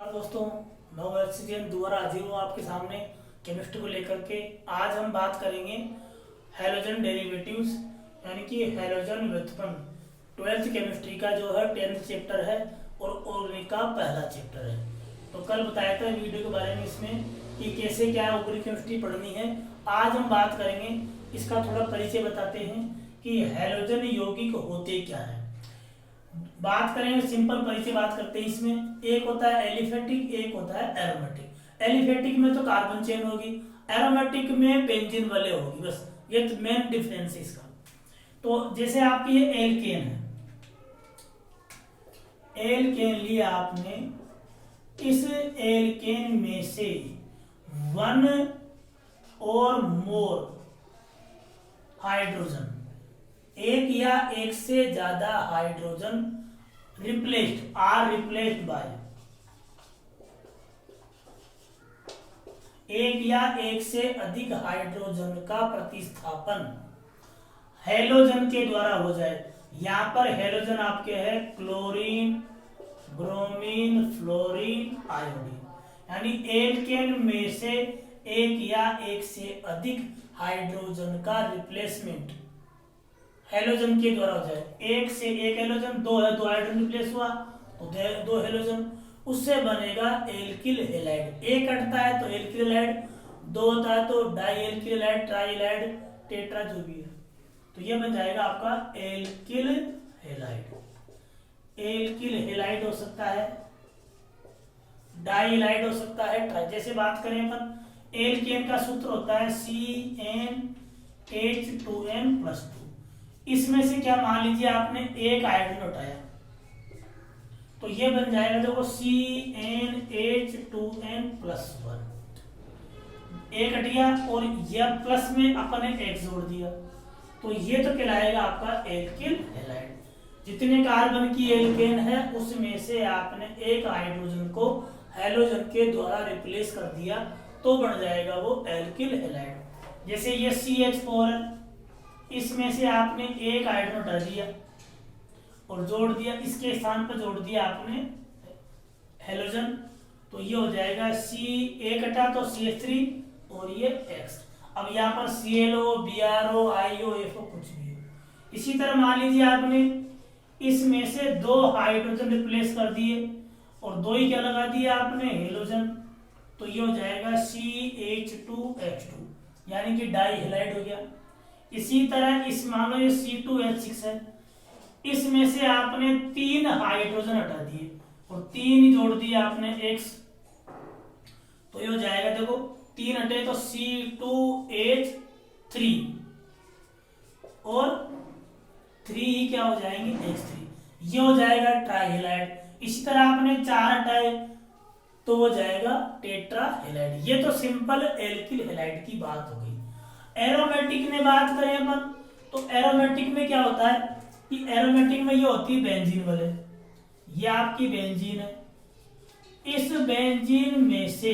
दोस्तों, मैं ऑक्सीजन दोबारा हाजिर हूँ आपके सामने केमिस्ट्री को लेकर के। आज हम बात करेंगे हैलोजन डेरिवेटिव्स यानी कि हैलोजन व्युत्पन्न। 12th केमिस्ट्री का जो है 10th चैप्टर है और ऑर्गेनिक का पहला चैप्टर है। तो कल बताया था वीडियो के बारे में इसमें कि कैसे क्या ऑर्गेनिक केमिस्ट्री पढ़नी है। आज हम बात करेंगे, इसका थोड़ा परिचय बताते हैं कि हैलोजन यौगिक होते क्या है। बात करें सिंपल परिचय बात करते हैं। इसमें एक होता है एलिफेटिक, एक होता है एरोमेटिक। एलिफेटिक में तो कार्बन चेन होगी, एरोमेटिक में बेंजीन वाले होगी, बस ये मेन डिफरेंस है इसका। तो जैसे आपकी ये एल्केन है, एल्केन लिया आपने, इस एल्केन में से वन और मोर हाइड्रोजन, एक या एक से ज्यादा hydrogen replaced are replaced by, एक या एक से अधिक हाइड्रोजन का प्रतिस्थापन हैलोजन के द्वारा हो जाए। यहां पर हैलोजन आपके है क्लोरीन, ब्रोमीन, फ्लोरीन, आयोडीन, यानी एल्केन में से एक या एक से अधिक हाइड्रोजन का रिप्लेसमेंट हैलोजन के द्वारा हो जाए। एक से एक हैलोजन, दो है, दो हाइड्रोजन रिप्लेस हुआ तो दो हैलोजन, उससे बनेगा एल्किल हैलाइड। एक कटता है तो एल्किल हैलाइड, दो होता है तो di alkyl halide, tri halide, tetra जो भी है, तो ये बन जाएगा आपका एल्किल हैलाइड। एल्किल हैलाइड हो सकता है, डाई हैलाइड हो सकता है, ट्राई। जैसे बात करें अपन, एल्केन का सूत्र होता है CnH2n+2। इसमें से क्या मान लीजिए आपने एक हाइड्रोजन उठाया तो ये बन जाएगा देखो CnH2n+1। एक हटिया और यह प्लस में अपन ने एक जोड़ दिया तो ये तो कहलाएगा आपका एल्किल हैलाइड। जितने कार्बन की एल्केन है उसमें से आपने एक हाइड्रोजन को हैलोजन के द्वारा रिप्लेस कर दिया तो बन जाएगा वो एल्किल हैलाइड। जैसे ये CH4 है, इसमें से आपने एक हाइड्रोजन हटा दिया और जोड़ दिया, इसके स्थान पर जोड़ दिया आपने हैलोजन, तो ये हो जाएगा C, एक हटा तो CH3 और ये X। अब यहाँ पर ClO, BrO, IO, FO कुछ भी हो। इसी तरह मान लीजिए आपने इसमें से दो हाइड्रोजन रिप्लेस कर दिए और दो ही क्या लगा दिया आपने हैलोजन, तो ये हो जाएगा CH2H2 यानी कि डाई हैलाइड हो गया। इसी तरह इस मान लो ये C2H6 है, इसमें से आपने तीन हाइड्रोजन हटा दिए और तीन ही जोड़ दिए आपने X, तो ये हो जाएगा देखो तीन हटे तो C2H3 और थ्री ही क्या हो जाएंगे H3, ये हो जाएगा ट्राई हैलाइड। इसी तरह आपने चार हटाए तो हो जाएगा टेट्रा हैलाइड। ये तो सिंपल एल्किल हैलाइड की बात हो गई। एरोमेटिक में बात करें अपन तो एरोमेटिक में क्या होता है कि एरोमेटिक में ये होती है बेंजीन वाले, ये आपकी बेंजीन है। इस बेंजीन में से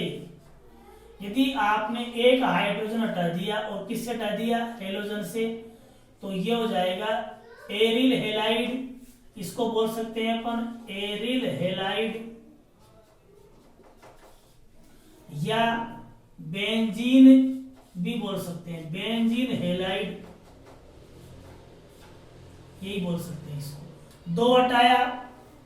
यदि आपने एक हाइड्रोजन हटा दिया और किससे हटा दिया हैलोजन से, तो ये हो जाएगा एरिल हैलाइड। इसको बोल सकते हैं अपन एरिल हैलाइड या बेंजीन भी बोल सकते हैं, बेंजीन हैलाइड, यही बोल सकते हैं इसको। दो हटाया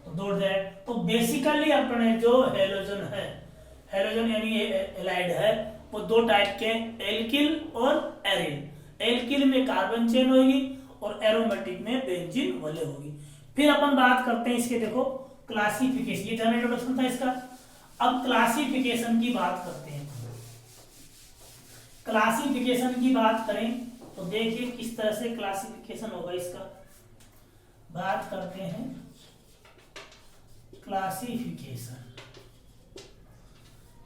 तो दो जाए। तो बेसिकली अपने जो हैलोजन है, हैलोजन यानी हैलाइड है, वो दो टाइप के, एल्किल और एरिल। एल्किल में कार्बन चेन होगी और एरोमेटिक में बेंजीन वाले होगी। फिर अपन बात करते हैं इसके, देखो क्लासिफिकेशन, ये जनरल इंट्रोडक्शन था इसका। अब क्लासिफिकेशन की बात करते हैं। क्लासिफिकेशन की बात करें तो देखिए किस तरह से क्लासिफिकेशन होगा इसका। बात करते हैं क्लासिफिकेशन।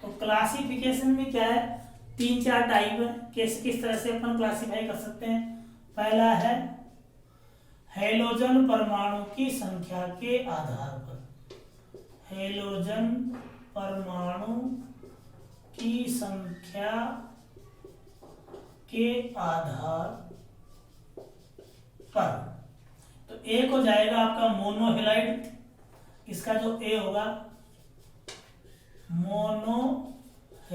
तो क्लासिफिकेशन में क्या है, तीन चार टाइप है, किस तरह से अपन क्लासिफाई कर सकते हैं। पहला है हैलोजन परमाणु की संख्या के आधार पर, हैलोजन परमाणु की संख्या के आधार पर। तो एक हो जाएगा आपका मोनोहेलाइड, इसका जो ए होगा मोनोहेलाइड,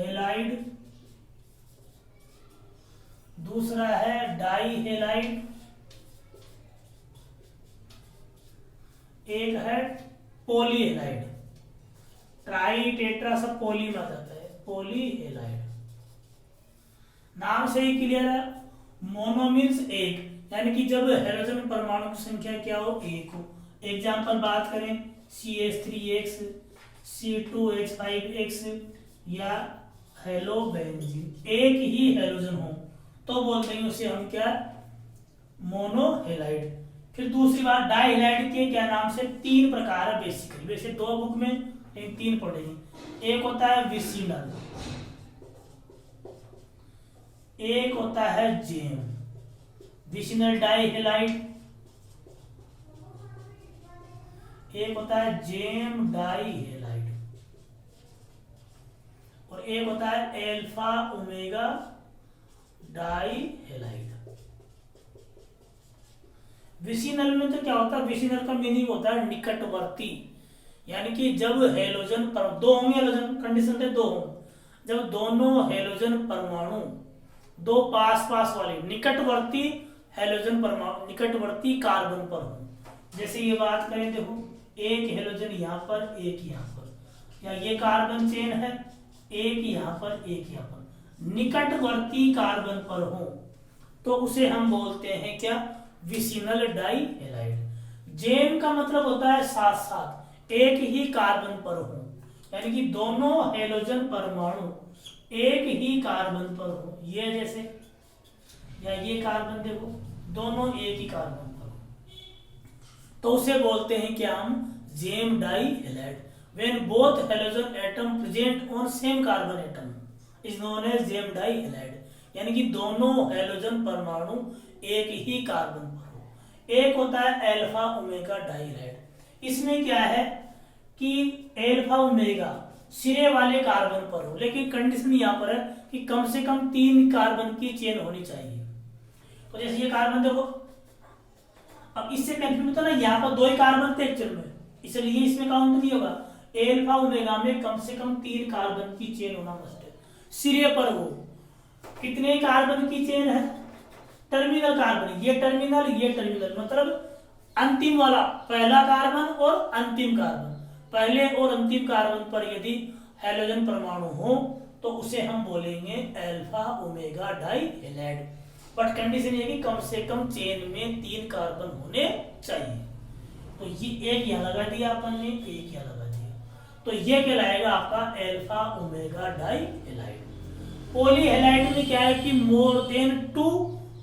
दूसरा है डाईहेलाइड, एक है पॉलीहेलाइड। ट्राई टेट्रा सब पॉली में आ जाता है, पॉलीहेलाइड। नाम से ही क्लियर है, मोनो मीन्स एक, यानी कि जब हाइड्रोजन परमाणु की संख्या क्या हो, एक हो। एग्जाम्पल बात करें CH3X, C2H5X या हेलोबेंजीन, एक ही हाइड्रोजन हो तो बोलते हैं उसे हम क्या, मोनोहेलाइड। फिर दूसरी बात, डाईहेलाइड के क्या नाम से, तीन प्रकार है बेसिकली, वैसे दो बुक में तीन पढ़ेंगे। एक होता है विसिनल, एक होता है जेम, विसिनल डाईहेलाइड, एक होता है जेम डाईहेलाइड, और एक होता है एल्फा ओमेगा डाईहेलाइड। विसिनल में तो क्या होता है, विसिनल का मीनिंग होता है निकटवर्ती, यानी कि जब हेलोजन पर दो होंगे, हेलोजन कंडीशन थे दो हों, जब दोनों हेलोजन परमाणु दो पास पास वाले निकटवर्ती हेलोजन परमाणु निकटवर्ती कार्बन पर हो। जैसे ये बात करें, देखो एक हेलोजन यहाँ पर, एक यहाँ पर, या ये कार्बन चेन है, एक यहाँ पर एक यहाँ पर, निकटवर्ती कार्बन पर हो तो उसे हम बोलते हैं क्या, विसिनल डाईहेलाइड। जेम का मतलब होता है साथ साथ, एक ही कार्बन पर हो, यानी कि दोनों हेलोजन परमाणु एक ही कार्बन पर हो, ये जैसे, या ये कार्बन देखो दोनों एक ही कार्बन पर हो तो उसे बोलते हैं क्या हम, gem dihalide. When both halogen atom present on same carbon atom is known as gem dihalide, यानी कि दोनों हेलोजन परमाणु एक ही कार्बन पर हो। एक होता है एल्फा ओमेगा डाईहेलाइड, इसमें क्या है कि एल्फा ओमेगा सिरे वाले कार्बन पर हो, लेकिन कंडीशन यहाँ पर है कि कम से कम 3 कार्बन की चेन होनी चाहिए। तो जैसे ये कार्बन देखो, अब इससे कंफ्यूज होता ना, यहाँ पर 2 ही कार्बन थे एक्चुअल में, इसलिए इसमें काउंट नहीं होगा। एल्फा ओमेगा में कम से कम 3 कार्बन की चेन होना मस्ट है, सिरे पर हो। कितने कार्बन की चेन है, टर्मिनल कार्बन, ये टर्मिनल ये टर्मिनल, मतलब अंतिम वाला, पहला कार्बन और अंतिम कार्बन, पहले और अंतिम कार्बन पर यदि हेलोजन परमाणु हो तो उसे हम बोलेंगे alpha omega dihalide. But condition ये कि कम से कम चेन में 3 कार्बन होने चाहिए। तो ये एक यहाँ लगा दिया अपन ने, एक यहाँ लगा दिया, तो ये कहलाएगा आपका एल्फा ओमेगा डाईहेलाइड। पॉलीहेलाइड में क्या है कि मोर देन 2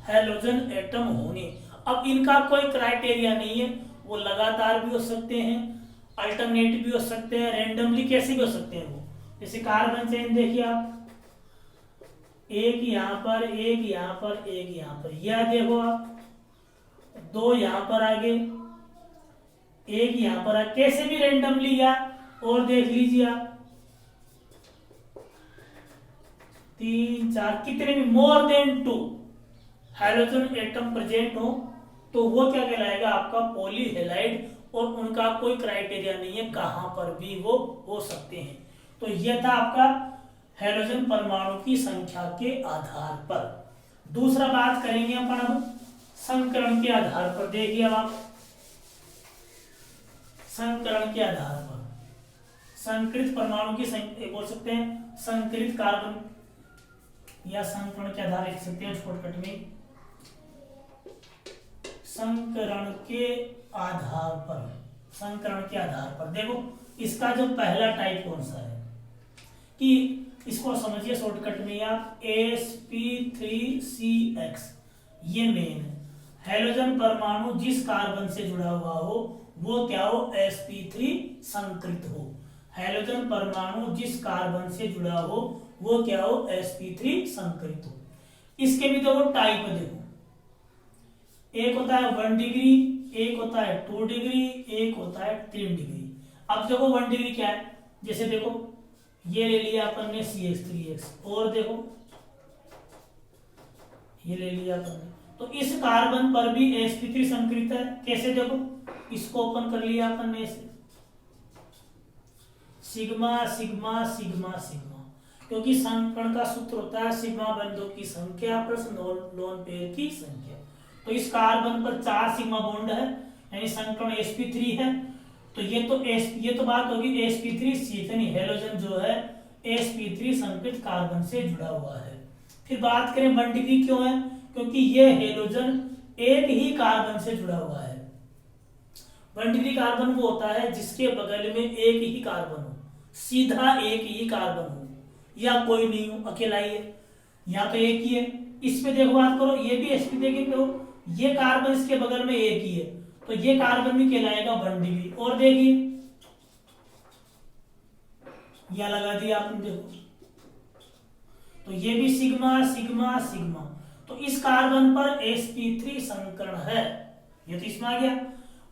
हेलोजन एटम होने। अब इनका कोई क्राइटेरिया नहीं है, वो लगातार भी हो सकते हैं, अल्टरनेट भी हो सकते हैं, रैंडमली कैसे भी हो सकते हैं वो। जैसे कार्बन चेन देखिए आप, एक यहाँ पर, एक यहाँ पर, एक यहाँ पर, यह देखो आप 2 यहाँ पर आगे, एक यहाँ पर आगे, कैसे भी रैंडमली, या और देख लीजिए आप 3 4 कितने भी more than 2 hydrogen atom present हो तो वो क्या कहलाएगा आपका पॉलीहेलाइड, और उनका कोई क्राइटेरिया नहीं है, कहां पर भी वो हो सकते हैं। तो यह था आपका हाइड्रोजन परमाणु की संख्या के आधार पर। दूसरा बात करेंगे अपन अब संकरण के आधार पर। देखिए अब आप संकरण के आधार पर संकरित परमाणु की संख्या बोल सकते हैं, संकरित कार्बन या संकरण के आधार लिख सकते हैं शॉर्टकट में। संकरण के आधार पर, संकरण के आधार पर देखो इसका जो पहला टाइप कौन सा है, कि इसको समझिए शॉर्टकट में आप sp3CX, ये मेन है। हेलोजन परमाणु जिस कार्बन से जुड़ा हुआ हो वो क्या हो, sp3 संकरित हो। हेलोजन परमाणु जिस कार्बन से जुड़ा हो वो क्या हो, sp3 संकरित हो। इसके भी देखो टाइप देखो, एक होता है 1 डिग्री, एक होता है 2 डिग्री, एक होता है 3 डिग्री। अब देखो 1 डिग्री क्या है, जैसे देखो ये ले लिया अपन ने CH3X, और देखो ये ले लिया अपन ने, तो इस कार्बन पर भी sp3 संकरित है। कैसे देखो, इसको ओपन कर लिया अपन ने, सिग्मा सिग्मा सिग्मा सिग्मा, क्योंकि संकरण का सूत्र होता है सिग्मा बंधों की संख्या प्लस लोन पेयर की संख्या। तो इस कार्बन पर 4 सिग्मा बॉन्ड है, यानी संकरण sp3 है। तो ये तो बात होगी sp3 यानी हेलोजन जो है sp3 संकृत कार्बन से जुड़ा हुआ है। फिर बात करें 1 डिग्री क्यों है, क्योंकि ये हेलोजन एक ही कार्बन से जुड़ा हुआ है। 1 डिग्री कार्बन वो होता है जिसके बगल में एक ही कार्बन हो, सीधा एक ही कार्बन हो, या कोई नहीं हो, अकेला ही है, या तो एक ही है। इस पे देखो बात करो, ये भी sp देखो, ये कार्बन इसके बगल में एक ही है, तो ये कार्बन भी कहलाएगा 1 डिग्री। और देखिए यह लगा दिया आपने, देखो तो ये भी सिग्मा सिग्मा सिग्मा, तो इस कार्बन पर sp3 संकरण है, ये तो इसमें आ गया।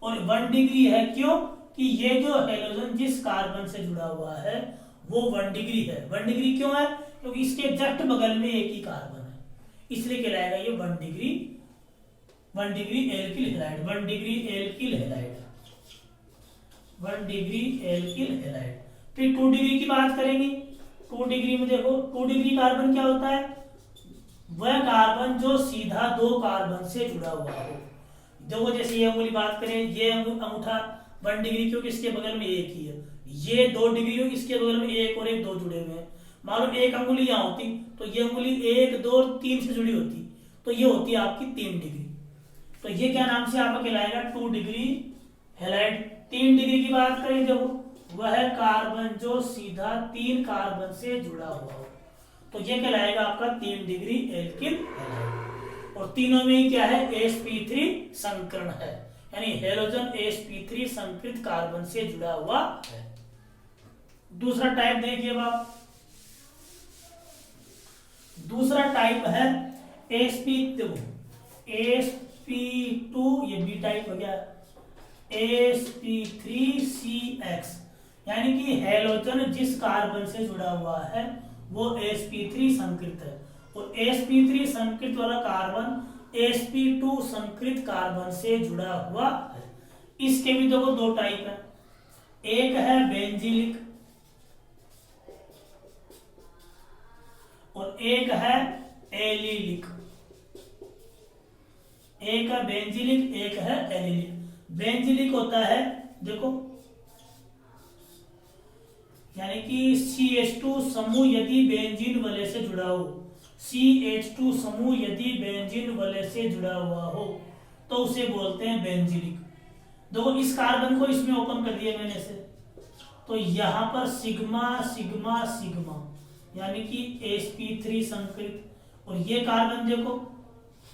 और 1 डिग्री है क्यों, कि ये जो हेलोजन जिस कार्बन से जुड़ा हुआ है वो 1 डिग्री है। 1 डिग्री क्यों है, क्योंकि इसके जस्ट बगल में एक ही कार्बन है, इसलिए कहलाएगा ये 1 degree alkyl halide, 1 degree alkyl halide, 1 degree alkyl halide. फिर 2 डिग्री की बात करेंगे। 2 डिग्री में देखो 2 डिग्री कार्बन क्या होता है, वह कार्बन जो सीधा 2 कार्बन से जुड़ा हुआ हो। देखो जैसे ये अंगुली बात करें, ये अंगूठा 1 डिग्री क्योंकि इसके बगल में एक ही है, ये 2 डिग्री हो, इसके बगल में एक और एक 2 जुड़े हुए हैं। मान लो एक अंगुली यहाँ होती तो ये अंगुली 1 2 3 से जुड़ी होती, तो ये होती है आपकी 3 डिग्री। तो ये क्या नाम से आपका कहलाएगा 2 डिग्री हैलाइड। 3 डिग्री की बात करें, देखो वह कार्बन जो सीधा 3 कार्बन से जुड़ा हुआ हो, तो ये कहलाएगा आपका 3 डिग्री एल्किल हैलाइड। और तीनों में क्या है, sp3 संकरण है, यानी हेलोजन sp3 संकृत कार्बन से जुड़ा हुआ है। दूसरा टाइप देखिए आप, दूसरा टाइप है sp2, ये बी टाइप हो गया, sp3cx, यानी कि हेलोजन जिस कार्बन से जुड़ा हुआ है वो sp3 संकृत है, और sp3 संकृत वाला कार्बन sp2 संकृत कार्बन से जुड़ा हुआ है। इसके भी देखो 2 टाइप है, एक है बेंजीलिक और एक है एलिलिक। एक है बेंजीलिक, एक है एलिलिक। बेंजीलिक होता है देखो, यानी कि CH2 समूह यदि बेंजीन वलय से जुड़ा हो, CH2 समूह यदि बेंजीन वलय से जुड़ा हुआ हो तो उसे बोलते हैं बेंजीलिक। देखो इस कार्बन को इसमें ओपन कर दिया मैंने से, तो यहां पर सिग्मा सिग्मा सिग्मा यानी कि sp3 संकृत, और ये कार्बन देखो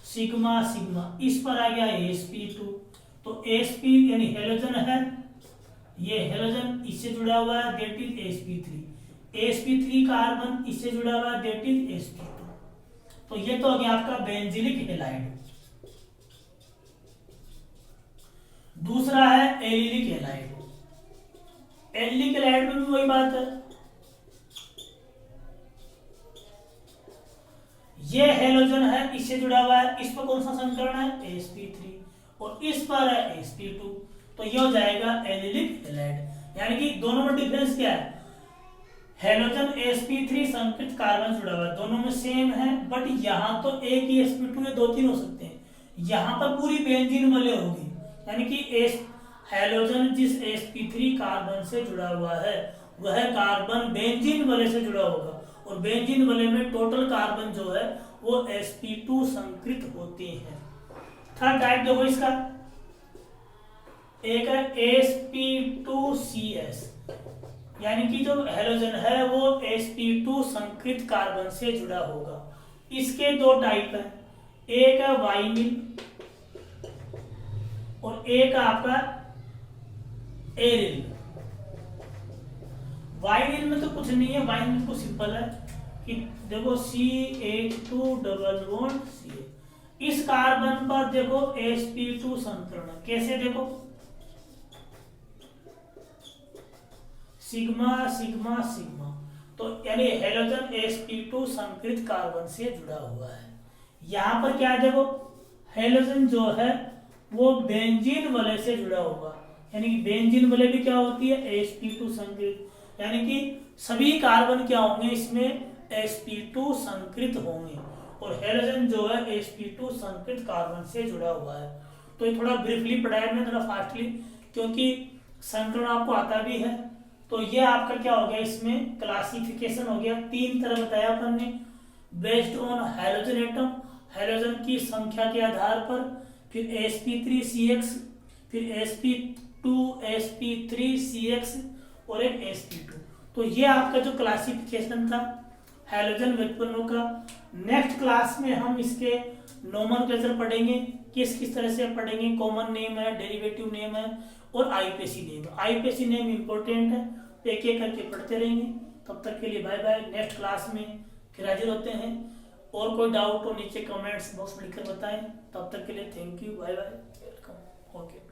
सिग्मा सिग्मा, इस पर आ गया sp2, तो sp यानी हेलोजन है, ये हेलोजन इससे जुड़ा हुआ है दैट इज sp3 कार्बन इससे जुड़ा हुआ है दैट इज sp2। तो ये तो हो गया आपका बेंजीलिक हैलाइड। दूसरा है एलिलिक हैलाइड। एलिलिक हैलाइड में भी वही बात है, ये हेलोजन है इससे जुड़ा हुआ है, इस पर कौन सा संकरण है sp3, और इस पर है sp2, तो ये हो जाएगा एलिलिक हैलाइड। यानी कि दोनों में डिफरेंस क्या है, हेलोजन sp3 संकृत कार्बन जुड़ा हुआ है, दोनों में सेम है, बट यहाँ तो एक ही sp2 या 2-3 हो सकते हैं, यहाँ पर पूरी बेंजीन वलय होगी, यानी कि हेलोजन जिस sp3 कार्बन से जुड़ा हुआ है वह कार्बन बेंजीन वलय से जुड़ा होगा, और बेंजीन वलय में टोटल कार्बन जो है वो sp2 संकृत होते हैं। थर्ड टाइप देखो इसका, एक है sp2cs, यानी कि जो हेलोजन है वो sp2 संकृत कार्बन से जुड़ा होगा। इसके 2 टाइप है, एक है वाइनिल और एक आपका एरिल। वाइनिल में तो कुछ नहीं है, वाइनिल को सिंपल है कि देखो CH2 डबल बॉन्ड CH, इस कार्बन पर देखो sp2 संकरण, कैसे देखो सिग्मा सिग्मा सिग्मा, तो यानी हेलोजन sp2 संकृत कार्बन से जुड़ा हुआ है। यहां पर क्या है देखो, हेलोजन जो है वो बेंजीन वलय से जुड़ा होगा, यानी कि बेंजीन वलय भी क्या होती है sp2 संकृत, यानी कि सभी कार्बन क्या होंगे इसमें sp2 संकृत होंगे, और हेलोजन जो है sp2 संकृत कार्बन से जुड़ा हुआ है। तो ये थोड़ा ब्रीफली पढ़ा है मैंने, थोड़ा फास्टली, क्योंकि संकलन आपको आता भी है। तो ये आपका क्या हो गया, इसमें क्लासिफिकेशन हो गया। 3 तरह बताया अपन ने, based on halogen atom, halogen की संख्या के आधार पर, फिर sp3CX, फिर sp2 sp3CX और एक sp2। तो ये आपका जो क्लासिफिकेशन था हैलोजन व्युत्पन्नों का। नेक्स्ट क्लास में हम इसके नोमेनक्लेचर पढ़ेंगे, किस किस तरह से पढ़ेंगे, कॉमन नेम है, डेरिवेटिव नेम है और IPC name. IPC name important है, एक एक करके पढ़ते रहेंगे। तब तक के लिए बाय बाय, नेक्स्ट क्लास में फिर हाजिर होते हैं। और कोई डाउट हो नीचे कमेंट्स बॉक्स में लिखकर बताएं। तब तक के लिए thank you, bye bye, welcome, okay.